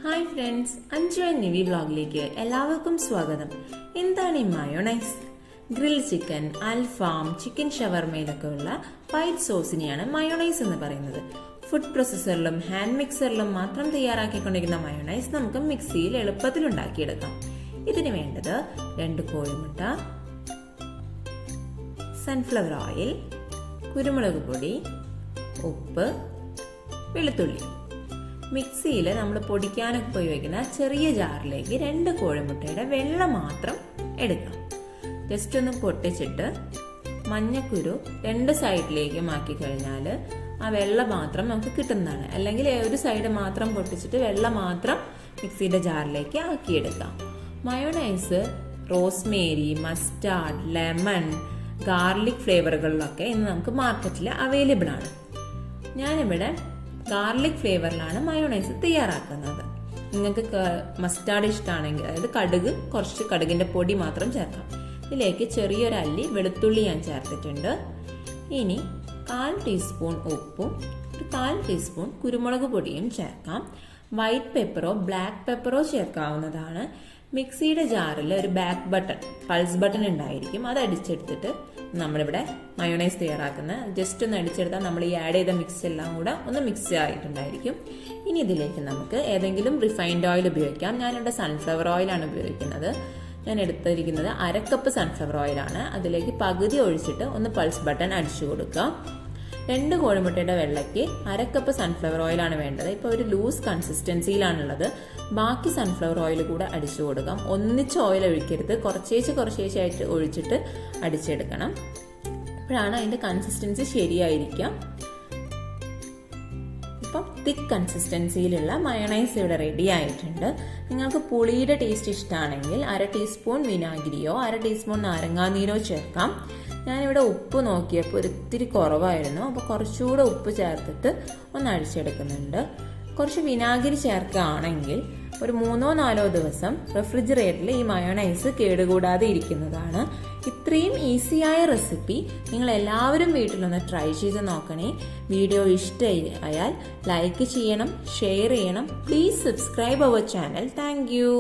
Hi friends, Anju and Nivi വ്ളോഗിലേക്ക് എല്ലാവർക്കും സ്വാഗതം. എന്താണ് ഈ മയോണൈസ്? ഗ്രിൽ ചിക്കൻ, അൽഫാം, ചിക്കൻ ഷവർമ ഇതൊക്കെ ഉള്ള വൈറ്റ് സോസിനെയാണ് മയോണൈസ് എന്ന് പറയുന്നത്. ഫുഡ് പ്രോസസ്സറിലും ഹാൻഡ് മിക്സറിലും മാത്രം തയ്യാറാക്കിക്കൊണ്ടിരിക്കുന്ന മയോണൈസ് നമുക്ക് മിക്സിയിൽ എളുപ്പത്തിൽ ഉണ്ടാക്കിയെടുക്കാം. ഇതിന് വേണ്ടത് 2 കോഴിമുട്ട, സൺഫ്ലവർ ഓയിൽ, കുരുമുളക് പൊടി, ഉപ്പ്, വെളുത്തുള്ളി. മിക്സിയിൽ നമ്മൾ പൊടിക്കാനൊക്കെ ഉപയോഗിക്കുന്ന ചെറിയ ജാറിലേക്ക് 2 കോഴിമുട്ടയുടെ വെള്ള മാത്രം എടുക്കാം. ജസ്റ്റ് ഒന്ന് പൊട്ടിച്ചിട്ട് മഞ്ഞക്കുരു 2 സൈഡിലേക്കും ആക്കി കഴിഞ്ഞാൽ ആ വെള്ള മാത്രം നമുക്ക് കിട്ടുന്നതാണ്. അല്ലെങ്കിൽ ഒരു സൈഡ് മാത്രം പൊട്ടിച്ചിട്ട് വെള്ള മാത്രം മിക്സിയുടെ ജാറിലേക്ക് ആക്കിയെടുക്കാം. Mayonnaise rosemary, mustard, lemon, garlic ഫ്ലേവറുകളിലൊക്കെ ഇന്ന് നമുക്ക് മാർക്കറ്റിൽ അവൈലബിൾ ആണ്. ഞാനിവിടെ ഗാർലിക് ഫ്ലേവറിലാണ് മയോണൈസ് തയ്യാറാക്കുന്നത്. നിങ്ങൾക്ക് മസ്റ്റാർഡ് ഇഷ്ടമാണെങ്കിൽ, അതായത് കുറച്ച് കടുകിന്റെ പൊടി മാത്രം ചേർക്കാം. ഇതിലേക്ക് ചെറിയൊരു അല്ലി വെളുത്തുള്ളി ഞാൻ ചേർത്തിട്ടുണ്ട്. ഇനി 1/4 ടീസ്പൂൺ ഉപ്പും 1/4 ടീസ്പൂൺ കുരുമുളക് പൊടിയും ചേർക്കാം. വൈറ്റ് പെപ്പറോ ബ്ലാക്ക് പെപ്പറോ ചേർക്കാവുന്നതാണ്. മിക്സിയുടെ ജാറിൽ ഒരു ബാക്ക് ബട്ടൺ, പൾസ് ബട്ടൺ ഉണ്ടായിരിക്കും. അത് അടിച്ചെടുത്തിട്ട് നമ്മളിവിടെ മയോണൈസ് തയ്യാറാക്കുന്ന ജസ്റ്റ് ഒന്ന് അടിച്ചെടുത്താൽ നമ്മൾ ഈ ആഡ് ചെയ്ത മിക്സ് എല്ലാം കൂടെ ഒന്ന് മിക്സ് ആയിട്ടുണ്ടായിരിക്കും. ഇനി ഇതിലേക്ക് നമുക്ക് ഏതെങ്കിലും റിഫൈൻഡ് ഓയിൽ ഉപയോഗിക്കാം. ഞാനിവിടെ സൺഫ്ലവർ ഓയിലാണ് ഉപയോഗിക്കുന്നത്. ഞാൻ എടുത്തിരിക്കുന്നത് 1/2 കപ്പ് സൺഫ്ലവർ ഓയിലാണ്. അതിലേക്ക് പകുതി ഒഴിച്ചിട്ട് ഒന്ന് പൾസ് ബട്ടൺ അടിച്ചു കൊടുക്കുക. 2 കോഴിമുട്ടയുടെ വെള്ളയ്ക്ക് 1/2 കപ്പ് സൺഫ്ലവർ ഓയിലാണ് വേണ്ടത്. ഇപ്പോൾ ഒരു ലൂസ് കൺസിസ്റ്റൻസിയിലാണുള്ളത്. ബാക്കി സൺഫ്ലവർ ഓയിൽ കൂടെ അടിച്ചു കൊടുക്കാം. ഒന്നിച്ച് ഓയിൽ ഒഴിക്കരുത്, കുറച്ചേശ്ശായിട്ട് ഒഴിച്ചിട്ട് അടിച്ചെടുക്കണം. അപ്പോഴാണ് അതിന്റെ കൺസിസ്റ്റൻസി ശരിയായിരിക്കാം. ഇപ്പം തിക്ക് കൺസിസ്റ്റൻസിയിലുള്ള മയോണൈസ് ഇവിടെ റെഡി ആയിട്ടുണ്ട്. നിങ്ങൾക്ക് പുളിയുടെ ടേസ്റ്റ് ഇഷ്ടമാണെങ്കിൽ 1/2 ടീസ്പൂൺ വിനാഗിരിയോ 1/2 ടീസ്പൂൺ നാരങ്ങാനീരോ ചേർക്കാം. ഞാനിവിടെ ഉപ്പ് നോക്കിയപ്പോൾ ഒരിത്തിരി കുറവായിരുന്നു. അപ്പോൾ കുറച്ചുകൂടെ ഉപ്പ് ചേർത്തിട്ട് ഒന്ന് അടിച്ചെടുക്കുന്നുണ്ട്. കുറച്ച് വിനാഗിരി ചേർക്കുകയാണെങ്കിൽ ഒരു 3-4 ദിവസം റെഫ്രിജറേറ്ററിൽ ഈ മയോണൈസ് കേടുകൂടാതെ ഇരിക്കുന്നതാണ്. ഇത്രയും ഈസിയായ റെസിപ്പി നിങ്ങൾ എല്ലാവരും വീട്ടിലൊന്ന് ട്രൈ ചെയ്ത് നോക്കണേ. വീഡിയോ ഇഷ്ടമായാൽ ലൈക്ക് ചെയ്യണം, ഷെയർ ചെയ്യണം. Please subscribe our channel. Thank U.